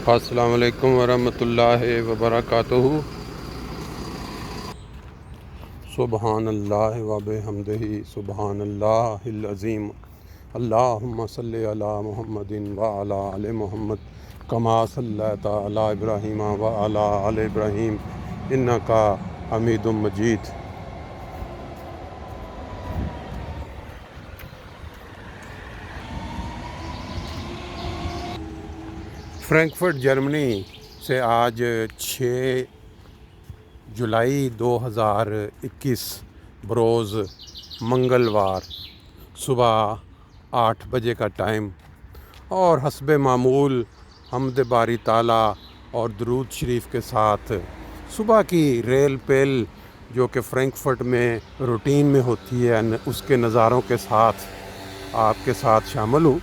السلام علیکم ورحمۃ اللہ وبرکاتہ۔ سبحان اللہ و بحمدہ سبحان اللہ العظیم۔ اللہم صلی علی محمد وعلی آل محمد کما صلیت علی ابراہیم وعلی آل ابراہیم انک حمید مجید۔ فرینکفرٹ جرمنی سے آج 6 جولائی 2021 بروز منگلوار صبح 8 بجے کا ٹائم، اور حسب معمول حمد باری تعالیٰ اور درود شریف کے ساتھ صبح کی ریل پیل جو کہ فرینکفرٹ میں روٹین میں ہوتی ہے اس کے نظاروں کے ساتھ آپ کے ساتھ شامل ہوں۔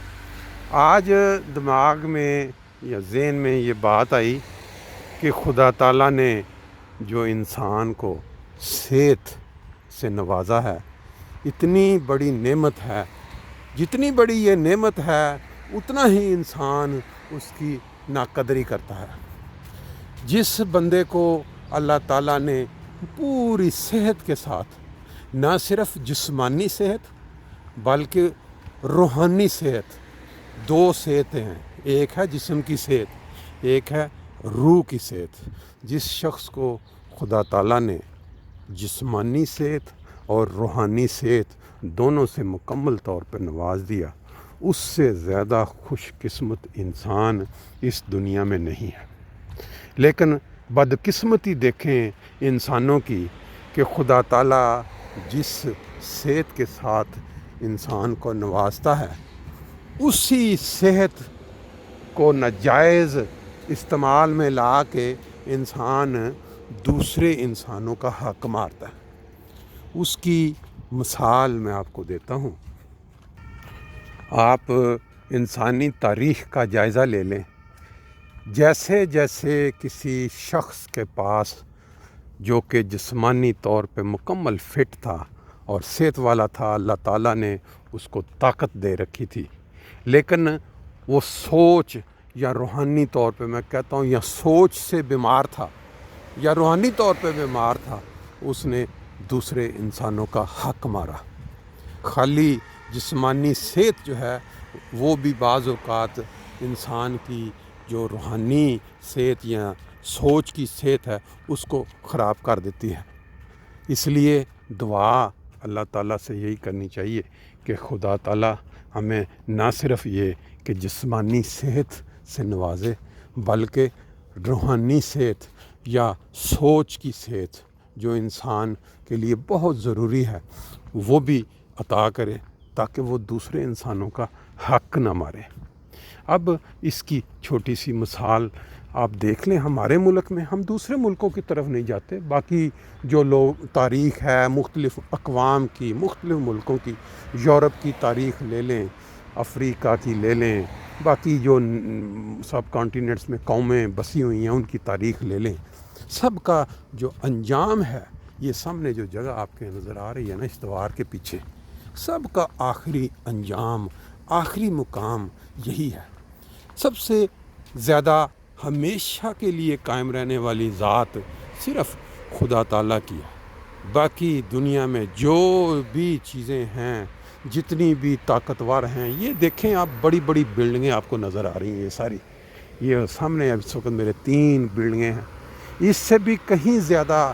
آج دماغ میں یا ذہن میں یہ بات آئی کہ خدا تعالیٰ نے جو انسان کو صحت سے نوازا ہے، اتنی بڑی نعمت ہے، جتنی بڑی یہ نعمت ہے اتنا ہی انسان اس کی ناقدری کرتا ہے۔ جس بندے کو اللہ تعالیٰ نے پوری صحت کے ساتھ نہ صرف جسمانی صحت بلکہ روحانی صحت، 2 صحتیں ہیں، ایک ہے جسم کی صحت، ایک ہے روح کی صحت۔ جس شخص کو خدا تعالیٰ نے جسمانی صحت اور روحانی صحت دونوں سے مکمل طور پر نواز دیا، اس سے زیادہ خوش قسمت انسان اس دنیا میں نہیں ہے۔ لیکن بدقسمتی دیکھیں انسانوں کی کہ خدا تعالیٰ جس صحت کے ساتھ انسان کو نوازتا ہے، اسی صحت کو ناجائز استعمال میں لا کے انسان دوسرے انسانوں کا حق مارتا ہے۔ اس کی مثال میں آپ کو دیتا ہوں۔ آپ انسانی تاریخ کا جائزہ لے لیں، جیسے جیسے کسی شخص کے پاس جو کہ جسمانی طور پہ مکمل فٹ تھا اور صحت والا تھا، اللہ تعالیٰ نے اس کو طاقت دے رکھی تھی، لیکن وہ سوچ یا روحانی طور پہ میں کہتا ہوں یا سوچ سے بیمار تھا یا روحانی طور پہ بیمار تھا، اس نے دوسرے انسانوں کا حق مارا۔ خالی جسمانی صحت جو ہے وہ بھی بعض اوقات انسان کی جو روحانی صحت یا سوچ کی صحت ہے اس کو خراب کر دیتی ہے۔ اس لیے دعا اللہ تعالیٰ سے یہی کرنی چاہیے کہ خدا تعالیٰ ہمیں نہ صرف یہ کہ جسمانی صحت سے نوازے بلکہ روحانی صحت یا سوچ کی صحت جو انسان کے لیے بہت ضروری ہے وہ بھی عطا کرے، تاکہ وہ دوسرے انسانوں کا حق نہ مارے۔ اب اس کی چھوٹی سی مثال آپ دیکھ لیں، ہمارے ملک میں، ہم دوسرے ملکوں کی طرف نہیں جاتے، باقی جو لوگ تاریخ ہے مختلف اقوام کی، مختلف ملکوں کی، یورپ کی تاریخ لے لیں، افریقہ کی لے لیں، باقی جو سب کانٹیننٹس میں قومیں بسی ہوئی ہیں ان کی تاریخ لے لیں، سب کا جو انجام ہے، یہ سامنے جو جگہ آپ کے نظر آ رہی ہے نا اس دیوار کے پیچھے، سب کا آخری انجام، آخری مقام یہی ہے۔ سب سے زیادہ ہمیشہ کے لیے قائم رہنے والی ذات صرف خدا تعالیٰ کی ہے۔ باقی دنیا میں جو بھی چیزیں ہیں، جتنی بھی طاقتور ہیں، یہ دیکھیں آپ، بڑی بڑی بلڈنگیں آپ کو نظر آ رہی ہیں، یہ ساری، یہ سامنے اس وقت میرے 3 بلڈنگیں ہیں، اس سے بھی کہیں زیادہ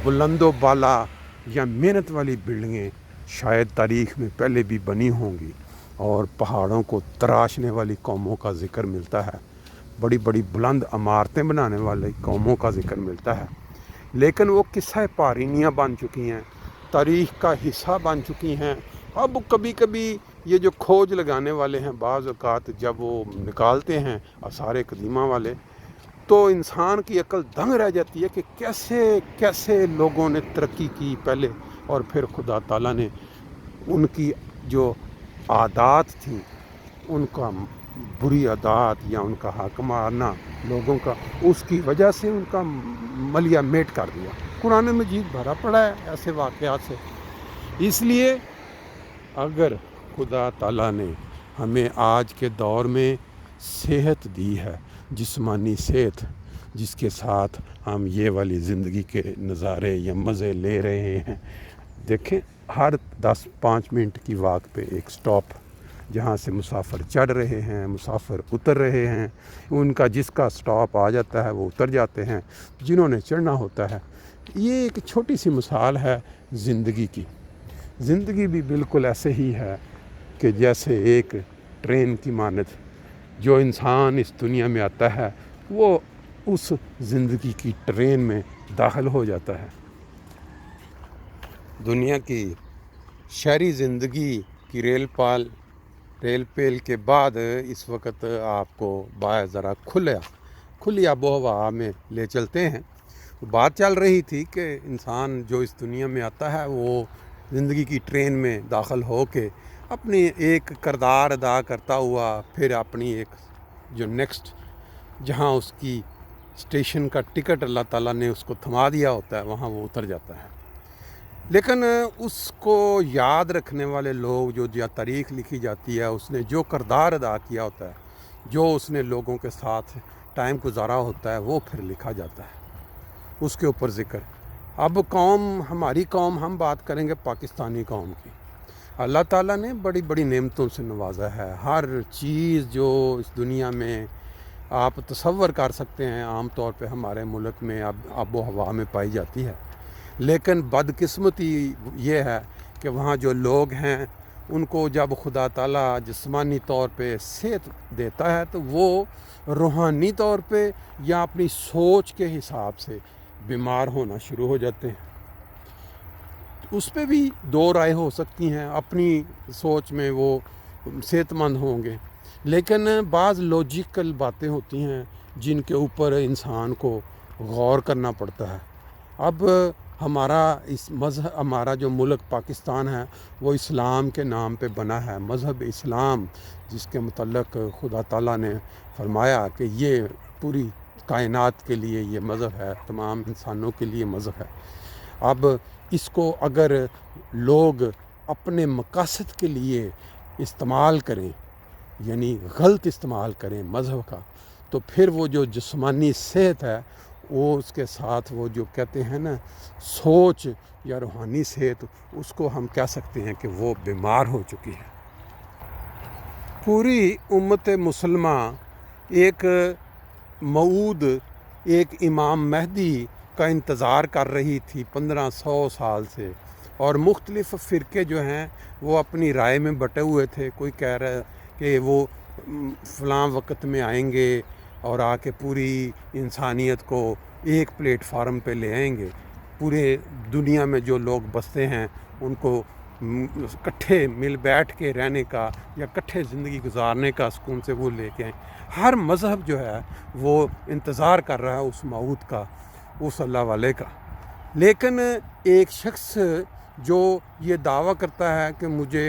بلند و بالا یا محنت والی بلڈنگیں شاید تاریخ میں پہلے بھی بنی ہوں گی، اور پہاڑوں کو تراشنے والی قوموں کا ذکر ملتا ہے، بڑی بڑی بلند عمارتیں بنانے والی قوموں کا ذکر ملتا ہے، لیکن وہ قصہ پارینیاں بن چکی ہیں، تاریخ کا حصہ بن چکی ہیں۔ اب کبھی کبھی یہ جو کھوج لگانے والے ہیں، بعض اوقات جب وہ نکالتے ہیں آثار قدیمہ والے، تو انسان کی عقل دنگ رہ جاتی ہے کہ کیسے کیسے لوگوں نے ترقی کی پہلے، اور پھر خدا تعالیٰ نے ان کی جو عادات تھیں، ان کا بری عادات یا ان کا حق مارنا لوگوں کا، اس کی وجہ سے ان کا ملیہ میٹ کر دیا۔ قرآن مجید بھرا پڑا ہے ایسے واقعات سے۔ اس لیے اگر خدا تعالیٰ نے ہمیں آج کے دور میں صحت دی ہے، جسمانی صحت، جس کے ساتھ ہم یہ والی زندگی کے نظارے یا مزے لے رہے ہیں۔ دیکھیں، ہر 10-5 منٹ کی واک پہ ایک سٹاپ، جہاں سے مسافر چڑھ رہے ہیں، مسافر اتر رہے ہیں، ان کا جس کا سٹاپ آ جاتا ہے وہ اتر جاتے ہیں، جنہوں نے چڑھنا ہوتا ہے۔ یہ ایک چھوٹی سی مثال ہے زندگی کی۔ زندگی بھی بالکل ایسے ہی ہے کہ جیسے ایک ٹرین کی مانند، جو انسان اس دنیا میں آتا ہے وہ اس زندگی کی ٹرین میں داخل ہو جاتا ہے۔ دنیا کی شہری زندگی کی ریل پیل کے بعد اس وقت آپ کو باہر ذرا کھلی آب و ہوا میں لے چلتے ہیں۔ بات چل رہی تھی کہ انسان جو اس دنیا میں آتا ہے وہ زندگی کی ٹرین میں داخل ہو کے اپنی ایک کردار ادا کرتا ہوا پھر اپنی ایک جو نیکسٹ، جہاں اس کی اسٹیشن کا ٹکٹ اللہ تعالیٰ نے اس کو تھما دیا ہوتا ہے، وہاں وہ اتر جاتا ہے۔ لیکن اس کو یاد رکھنے والے لوگ، جو تاریخ لکھی جاتی ہے، اس نے جو کردار ادا کیا ہوتا ہے، جو اس نے لوگوں کے ساتھ ٹائم گزارا ہوتا ہے، وہ پھر لکھا جاتا ہے، اس کے اوپر ذکر۔ اب ہماری قوم، ہم بات کریں گے پاکستانی قوم کی۔ اللہ تعالیٰ نے بڑی بڑی نعمتوں سے نوازا ہے۔ ہر چیز جو اس دنیا میں آپ تصور کر سکتے ہیں عام طور پہ ہمارے ملک میں اب آب و ہوا میں پائی جاتی ہے۔ لیکن بدقسمتی یہ ہے کہ وہاں جو لوگ ہیں ان کو جب خدا تعالیٰ جسمانی طور پہ صحت دیتا ہے تو وہ روحانی طور پہ یا اپنی سوچ کے حساب سے بیمار ہونا شروع ہو جاتے ہیں۔ اس پہ بھی دو رائے ہو سکتی ہیں، اپنی سوچ میں وہ صحت مند ہوں گے، لیکن بعض لاجیکل باتیں ہوتی ہیں جن کے اوپر انسان کو غور کرنا پڑتا ہے۔ اب ہمارا جو ملک پاکستان ہے وہ اسلام کے نام پہ بنا ہے، مذہب اسلام، جس کے متعلق خدا تعالیٰ نے فرمایا کہ یہ پوری کائنات کے لیے یہ مذہب ہے، تمام انسانوں کے لیے مذہب ہے۔ اب اس کو اگر لوگ اپنے مقاصد کے لیے استعمال کریں، یعنی غلط استعمال کریں مذہب کا، تو پھر وہ جو جسمانی صحت ہے وہ اس کے ساتھ وہ جو کہتے ہیں نا سوچ یا روحانی صحت، اس کو ہم کہہ سکتے ہیں کہ وہ بیمار ہو چکی ہے۔ پوری امت مسلمہ ایک موعود، ایک امام مہدی کا انتظار کر رہی تھی 1500 سال سے، اور مختلف فرقے جو ہیں وہ اپنی رائے میں بٹے ہوئے تھے۔ کوئی کہہ رہا ہے کہ وہ فلاں وقت میں آئیں گے اور آ کے پوری انسانیت کو ایک پلیٹ فارم پہ لے آئیں گے، پورے دنیا میں جو لوگ بستے ہیں ان کو اکٹھے مل بیٹھ کے رہنے کا یا اکٹھے زندگی گزارنے کا سکون سے وہ لے کے آئیں۔ ہر مذہب جو ہے وہ انتظار کر رہا ہے اس موعود کا، اس اللہ والے کا۔ لیکن ایک شخص جو یہ دعویٰ کرتا ہے کہ مجھے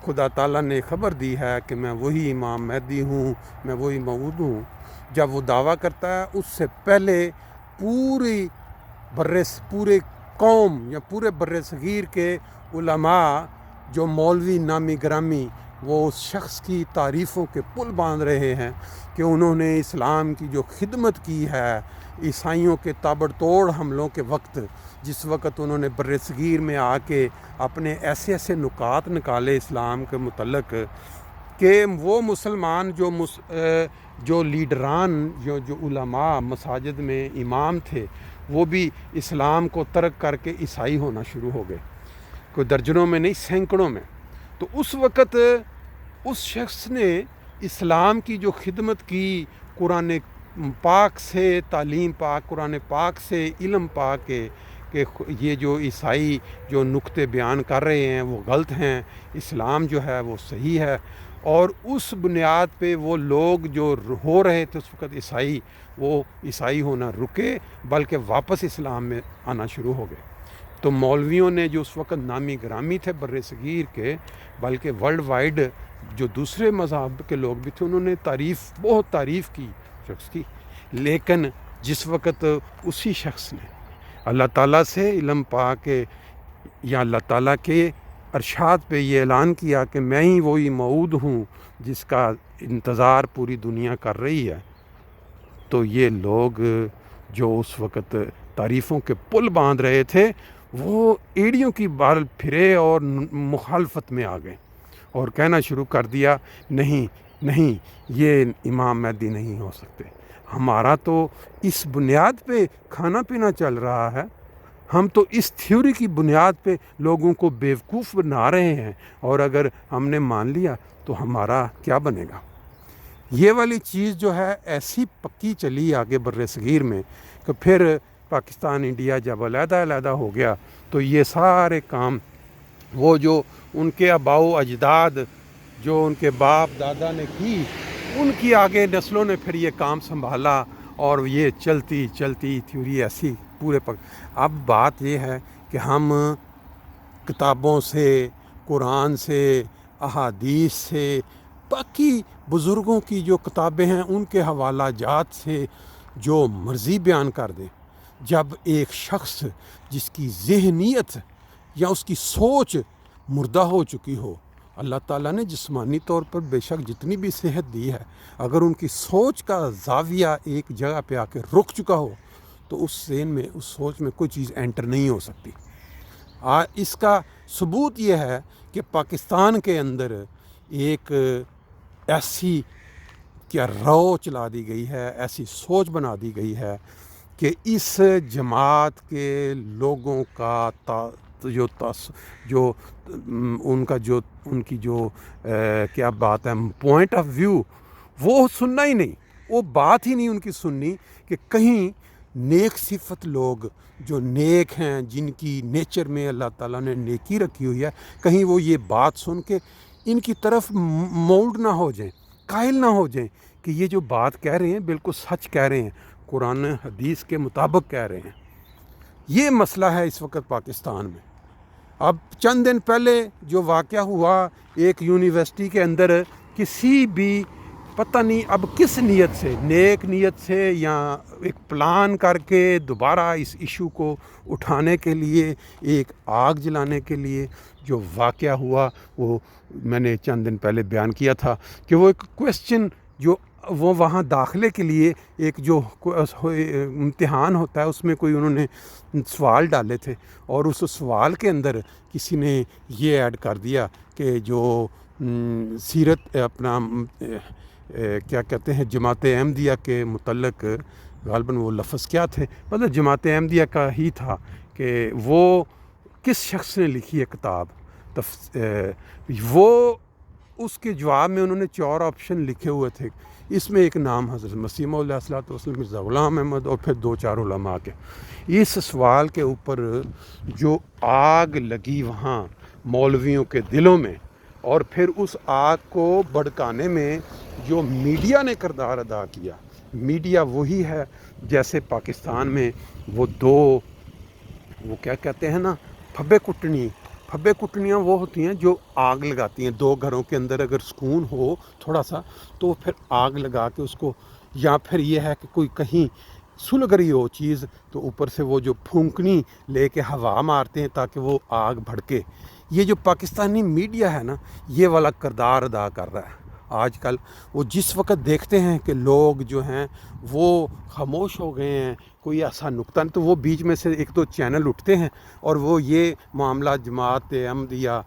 خدا تعالیٰ نے خبر دی ہے کہ میں وہی امام مہدی ہوں، میں وہی موعود ہوں، جب وہ دعویٰ کرتا ہے اس سے پہلے پورے قوم یا پورے بر صغیر کے علماء، جو مولوی نامی گرامی، وہ اس شخص کی تعریفوں کے پل باندھ رہے ہیں کہ انہوں نے اسلام کی جو خدمت کی ہے عیسائیوں کے تابڑ توڑ حملوں کے وقت، جس وقت انہوں نے بر صغیر میں آ کے اپنے ایسے نکات نکالے اسلام کے متعلق کہ وہ مسلمان جو لیڈران، جو علماء مساجد میں امام تھے، وہ بھی اسلام کو ترک کر کے عیسائی ہونا شروع ہو گئے، کوئی درجنوں میں نہیں سینکڑوں میں۔ تو اس وقت اس شخص نے اسلام کی جو خدمت کی، قرآن پاک سے تعلیم پاک، قرآن پاک سے علم پاک کہ یہ جو عیسائی جو نقطے بیان کر رہے ہیں وہ غلط ہیں، اسلام جو ہے وہ صحیح ہے، اور اس بنیاد پہ وہ لوگ جو ہو رہے تھے اس وقت عیسائی، وہ عیسائی ہونا رکے بلکہ واپس اسلام میں آنا شروع ہو گئے۔ تو مولویوں نے جو اس وقت نامی گرامی تھے بر صغیر کے، بلکہ ورلڈ وائڈ جو دوسرے مذہب کے لوگ بھی تھے، انہوں نے بہت تعریف کی شخص کی۔ لیکن جس وقت اسی شخص نے اللہ تعالیٰ سے علم پا کے یا اللہ تعالیٰ کے ارشاد پہ یہ اعلان کیا کہ میں ہی وہی موعود ہوں جس کا انتظار پوری دنیا کر رہی ہے، تو یہ لوگ جو اس وقت تعریفوں کے پل باندھ رہے تھے وہ ایڑیوں کی بال پھرے اور مخالفت میں آ گئے اور کہنا شروع کر دیا نہیں نہیں، یہ امام مہدی نہیں ہو سکتے، ہمارا تو اس بنیاد پہ کھانا پینا چل رہا ہے، ہم تو اس تھیوری کی بنیاد پہ لوگوں کو بیوقوف بنا رہے ہیں، اور اگر ہم نے مان لیا تو ہمارا کیا بنے گا۔ یہ والی چیز جو ہے ایسی پکی چلی آگے بر صغیر میں کہ پھر پاکستان انڈیا جب علیحدہ علیحدہ ہو گیا تو یہ سارے کام وہ جو ان کے آباء و اجداد جو ان کے باپ دادا نے کی، ان کی آگے نسلوں نے پھر یہ کام سنبھالا اور یہ چلتی چلتی تھیوری ایسی پورے اب بات یہ ہے کہ ہم کتابوں سے، قرآن سے، احادیث سے، باقی بزرگوں کی جو کتابیں ہیں ان کے حوالہ جات سے جو مرضی بیان کر دیں۔ جب ایک شخص جس کی ذہنیت یا اس کی سوچ مردہ ہو چکی ہو، اللہ تعالیٰ نے جسمانی طور پر بے شک جتنی بھی صحت دی ہے، اگر ان کی سوچ کا زاویہ ایک جگہ پہ آ کے رک چکا ہو تو اس ذہن میں، اس سوچ میں کوئی چیز انٹر نہیں ہو سکتی۔ اس کا ثبوت یہ ہے کہ پاکستان کے اندر ایک ایسی کیا رو چلا دی گئی ہے، ایسی سوچ بنا دی گئی ہے کہ اس جماعت کے لوگوں کا جو ان کی جو کیا بات ہے پوائنٹ آف ویو، وہ سننا ہی نہیں، وہ بات ہی نہیں ان کی سننی کہ کہیں نیک صفت لوگ جو نیک ہیں، جن کی نیچر میں اللہ تعالیٰ نے نیکی رکھی ہوئی ہے، کہیں وہ یہ بات سن کے ان کی طرف مولڈ نہ ہو جائیں، قائل نہ ہو جائیں کہ یہ جو بات کہہ رہے ہیں بالکل سچ کہہ رہے ہیں، قرآن حدیث کے مطابق کہہ رہے ہیں۔ یہ مسئلہ ہے اس وقت پاکستان میں۔ اب چند دن پہلے جو واقعہ ہوا ایک یونیورسٹی کے اندر، کسی بھی پتہ نہیں اب کس نیت سے، نیک نیت سے یا ایک پلان کر کے دوبارہ اس ایشو کو اٹھانے کے لیے، ایک آگ جلانے کے لیے جو واقعہ ہوا، وہ میں نے چند دن پہلے بیان کیا تھا کہ وہ ایک کویسچن جو وہ وہاں داخلے کے لیے ایک جو امتحان ہوتا ہے اس میں کوئی انہوں نے سوال ڈالے تھے، اور اس سوال کے اندر کسی نے یہ ایڈ کر دیا کہ جو سیرت اپنا کیا کہتے ہیں جماعت احمدیہ کے متعلق، غالباً وہ لفظ کیا تھے، مطلب جماعت احمدیہ کا ہی تھا کہ وہ کس شخص نے لکھی ہے کتاب، وہ اس کے جواب میں انہوں نے 4 آپشن لکھے ہوئے تھے، اس میں ایک نام حضرت مسیح موعود علیہ الصلوۃ والسلام، مرزا غلام احمد، اور پھر 2-4 علماء کے۔ اس سوال کے اوپر جو آگ لگی وہاں مولویوں کے دلوں میں، اور پھر اس آگ کو بھڑکانے میں جو میڈیا نے کردار ادا کیا، میڈیا وہی ہے جیسے پاکستان میں وہ کیا کہتے ہیں نا، پھبے کٹنیاں وہ ہوتی ہیں جو آگ لگاتی ہیں 2 گھروں کے اندر، اگر سکون ہو تھوڑا سا تو پھر آگ لگا کے اس کو، یا پھر یہ ہے کہ کوئی کہیں سلگ رہی ہو چیز تو اوپر سے وہ جو پھونکنی لے کے ہوا مارتے ہیں تاکہ وہ آگ بھڑکے۔ یہ جو پاکستانی میڈیا ہے نا، یہ والا کردار ادا کر رہا ہے آج کل۔ وہ جس وقت دیکھتے ہیں کہ لوگ جو ہیں وہ خاموش ہو گئے ہیں، کوئی ایسا نقطہ نہیں، تو وہ بیچ میں سے 1-2 چینل اٹھتے ہیں اور وہ یہ معاملہ جماعت احمدیہ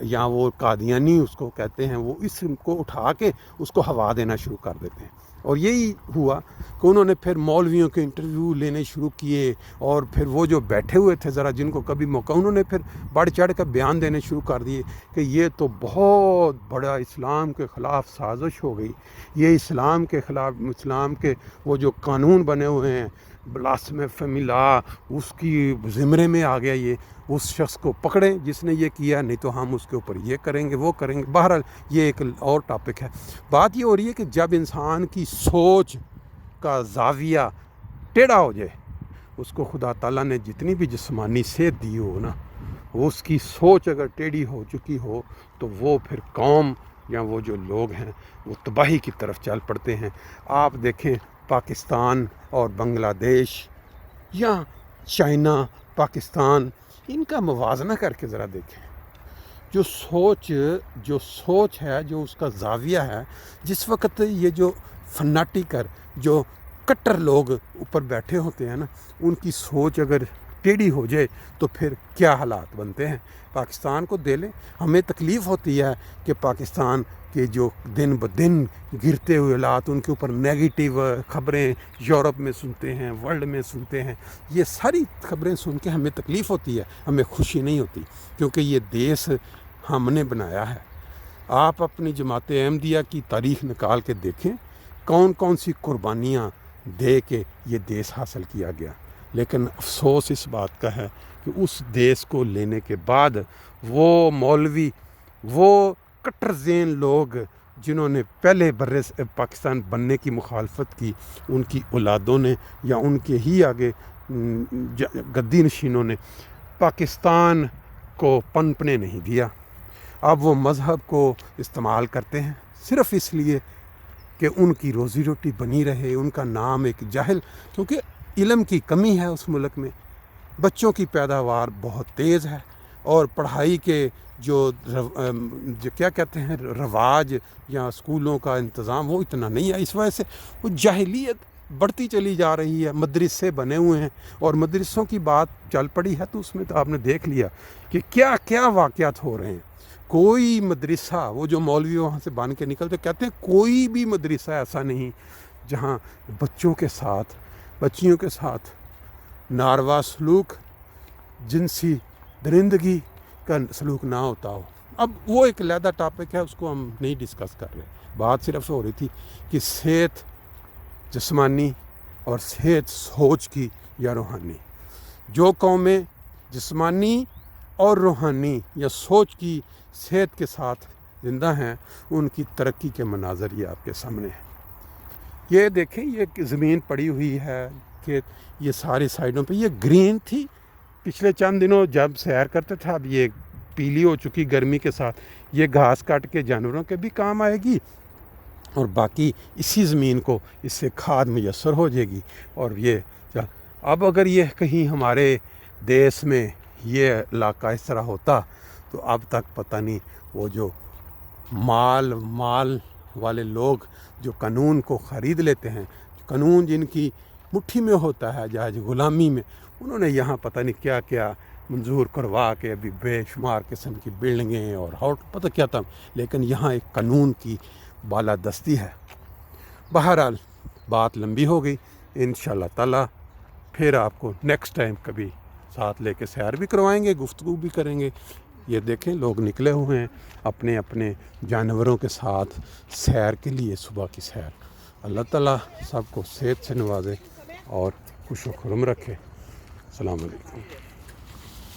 یا وہ قادیانی اس کو کہتے ہیں، وہ اس کو اٹھا کے اس کو ہوا دینا شروع کر دیتے ہیں۔ اور یہی ہوا کہ انہوں نے پھر مولویوں کے انٹرویو لینے شروع کیے، اور پھر وہ جو بیٹھے ہوئے تھے ذرا جن کو کبھی موقع، انہوں نے پھر بڑھ چڑھ کر بیان دینے شروع کر دیے کہ یہ تو بہت بڑا اسلام کے خلاف سازش ہو گئی، یہ اسلام کے خلاف، اسلام کے وہ جو قانون بنے ہوئے ہیں بلاسفیمی لا، اس کی زمرے میں آ گیا، یہ اس شخص کو پکڑیں جس نے یہ کیا، نہیں تو ہم اس کے اوپر یہ کریں گے وہ کریں گے۔ بہرحال یہ ایک اور ٹاپک ہے۔ بات یہ ہو رہی ہے کہ جب انسان کی سوچ کا زاویہ ٹیڑھا ہو جائے، اس کو خدا تعالیٰ نے جتنی بھی جسمانی صحت دی ہو نا، اس کی سوچ اگر ٹیڑھی ہو چکی ہو تو وہ پھر قوم یا وہ جو لوگ ہیں وہ تباہی کی طرف چل پڑتے ہیں۔ آپ دیکھیں پاکستان اور بنگلہ دیش یا چائنا، پاکستان، ان کا موازنہ کر کے ذرا دیکھیں۔ جو سوچ ہے، جو اس کا زاویہ ہے، جس وقت یہ جو فناٹیکر، جو کٹر لوگ اوپر بیٹھے ہوتے ہیں نا، ان کی سوچ اگر ٹیڑھی ہو جائے تو پھر کیا حالات بنتے ہیں۔ پاکستان کو دے لیں، ہمیں تکلیف ہوتی ہے کہ پاکستان کے جو دن بدن گرتے ہوئے حالات، ان کے اوپر نیگیٹیو خبریں یورپ میں سنتے ہیں، ورلڈ میں سنتے ہیں، یہ ساری خبریں سن کے ہمیں تکلیف ہوتی ہے، ہمیں خوشی نہیں ہوتی، کیونکہ یہ دیس ہم نے بنایا ہے۔ آپ اپنی جماعت احمدیہ کی تاریخ نکال کے دیکھیں، کون کون سی قربانیاں دے کے یہ دیس حاصل کیا گیا، لیکن افسوس اس بات کا ہے کہ اس دیس کو لینے کے بعد وہ مولوی، وہ کٹر ذہن لوگ جنہوں نے پہلے پاکستان بننے کی مخالفت کی، ان کی اولادوں نے یا ان کے ہی آگے گدی نشینوں نے پاکستان کو پنپنے نہیں دیا۔ اب وہ مذہب کو استعمال کرتے ہیں صرف اس لیے کہ ان کی روزی روٹی بنی رہے، ان کا نام ایک جاہل، کیونکہ علم کی کمی ہے اس ملک میں، بچوں کی پیداوار بہت تیز ہے، اور پڑھائی کے جو کیا کہتے ہیں رواج یا اسکولوں کا انتظام وہ اتنا نہیں ہے، اس وجہ سے وہ جاہلیت بڑھتی چلی جا رہی ہے۔ مدرسے بنے ہوئے ہیں، اور مدرسوں کی بات چل پڑی ہے تو اس میں تو آپ نے دیکھ لیا کہ کیا کیا واقعات ہو رہے ہیں۔ کوئی مدرسہ، وہ جو مولوی وہاں سے بن کے نکلتے کہتے ہیں کوئی بھی مدرسہ ایسا نہیں جہاں بچیوں کے ساتھ ناروا سلوک، جنسی درندگی کا سلوک نہ ہوتا ہو۔ اب وہ ایک علیحدہ ٹاپک ہے، اس کو ہم نہیں ڈسکس کر رہے، بات صرف ہو رہی تھی کہ صحت جسمانی اور صحت سوچ کی یا روحانی، جو قومیں جسمانی اور روحانی یا سوچ کی صحت کے ساتھ زندہ ہیں، ان کی ترقی کے مناظر یہ آپ کے سامنے ہیں۔ یہ دیکھیں، یہ زمین پڑی ہوئی ہے کہ یہ ساری سائڈوں پہ یہ گرین تھی، پچھلے چند دنوں جب سیر کرتے تھا، اب یہ پیلی ہو چکی گرمی کے ساتھ۔ یہ گھاس کاٹ کے جانوروں کے بھی کام آئے گی، اور باقی اسی زمین کو اس سے کھاد میسر ہو جائے گی۔ اور یہ اب اگر یہ کہیں ہمارے دیس میں یہ علاقہ اس طرح ہوتا تو اب تک پتہ نہیں وہ جو مال والے لوگ جو قانون کو خرید لیتے ہیں، قانون جن کی مٹھی میں ہوتا ہے جہاز غلامی میں، انہوں نے یہاں پتہ نہیں کیا کیا منظور کروا کے ابھی بے شمار قسم کی بلڈنگیں اور پتہ کیا تھا، لیکن یہاں ایک قانون کی بالادستی ہے۔ بہرحال بات لمبی ہو گئی، انشاءاللہ تعالی پھر آپ کو نیکسٹ ٹائم کبھی ساتھ لے کے سیر بھی کروائیں گے، گفتگو بھی کریں گے۔ یہ دیکھیں لوگ نکلے ہوئے ہیں اپنے اپنے جانوروں کے ساتھ سیر کے لیے، صبح کی سیر۔ اللہ تعالیٰ سب کو صحت سے نوازے اور خوش و خرم رکھے۔ السلام علیکم۔